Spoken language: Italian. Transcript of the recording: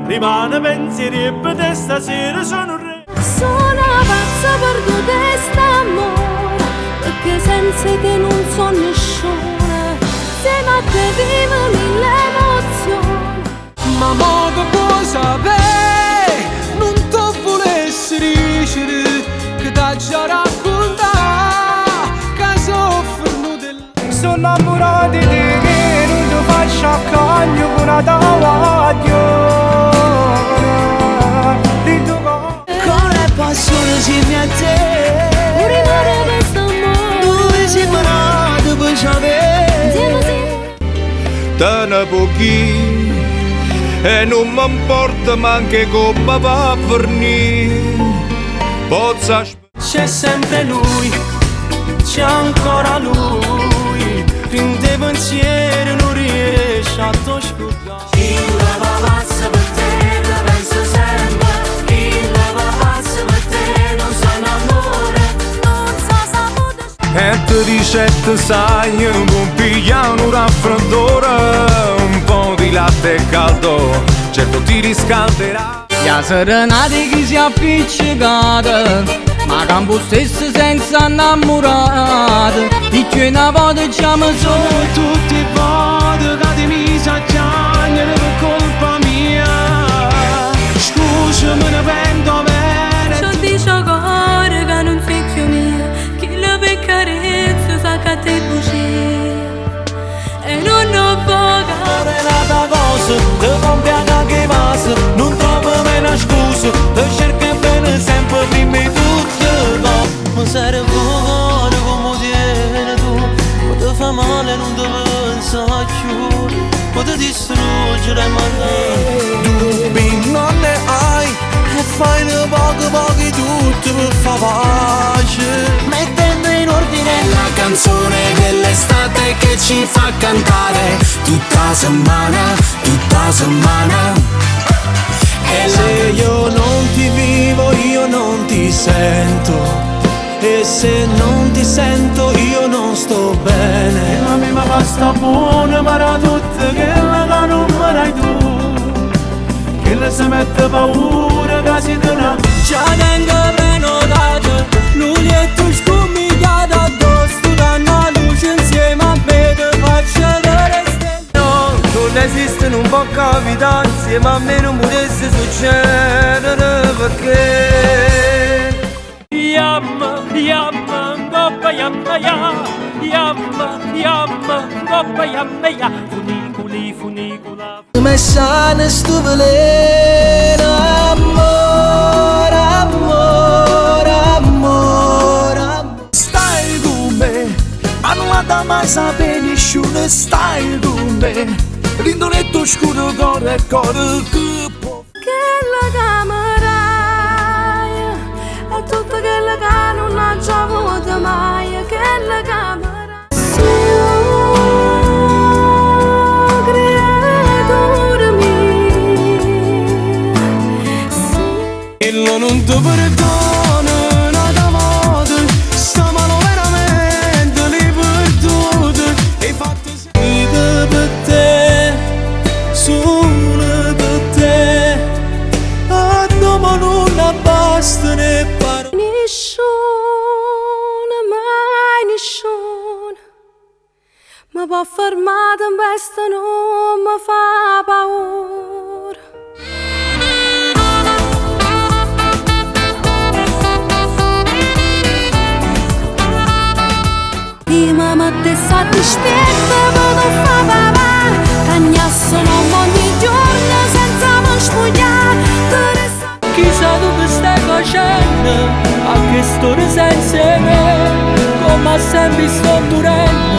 rimane pensieri e per stasera sono re. Sono pazza per tu quest'amore, perché senza te non so nessuno, siamo a te vive mille emozioni. Ma mo che puoi sapere, non ti volessi dicere, che t'ha già raccontato, che soffrono del... Sono innamorato di te, non ti faccio accogliere con una tavola. Passione insieme a te, Un rimane questo amore, due separati per sapere. Te ne pochi e non mi importa manche come va a finire. Posso C'è sempre lui, c'è ancora lui, in te pensieri non riesci a te scordare. Il lavazza per te, la penso sempre. Il lavazza per te, non so l'amore, non so sapore. E ti dice te sai, un pigliano raffreddore, un po' di latte caldo, certo ti riscalderà. La serenata che si è appiccicata, ma campo stesso senza innamorata. E che una volta diciamo solo tutti i voti che ti mi sa piangere per colpa mia. Scusami, ne pento bene. C'ho dice cuore che non sei più mia, chi la per carezza sa che te bugia, e non ho paga. Nata cosa, te compiamo anche vaso, non trovo meno scusa, te cerchi bene sempre prima di tutto, no. Ma serve cuore come tieni tu, ma ti fa male non ti pensa più, ma ti distruggere ma dubbi non ne hai e fai ne pochi tutto per far pace, mettendo in ordine la canzone dell'estate che ci fa cantare tutta setmana. E se io non ti vivo, io non ti sento, e se non ti sento io non sto bene. La mia basta buona, ma era tutta quella che non mi dai tu, che le si mette paura che si dona. Già tengo prenotato, lui e tu scomigliato addosso, tu danno la luce insieme a me, ti faccio vedere stelle. No, non esiste, non può capitare, insieme a me non potesse succedere, perché Yamma, coppa yamma ya, yamma, coppa yamma ya, funicula. come sana sto veleno, amore. Stai con me, ma non la dà mai sapere nessuno, stai con me. L'indoletto scuro cuore che può. Che la camera è tutta quella che non ha già avuto mai, che la camera sono creatura mia, E non ti perdono, nata moda, sta mano veramente li perduto, e fatto sempre per te, solo per te, a dopo non basta ne parole. nessuno, mai nessuno mi può fermare in questo, non mi fa paura. Di mamma te sta dispetta, ma non fa papà, cagnassano ogni giorno senza me spogliare. Chissà dove stai facendo, a che storia sei insieme, come sempre sto durendo.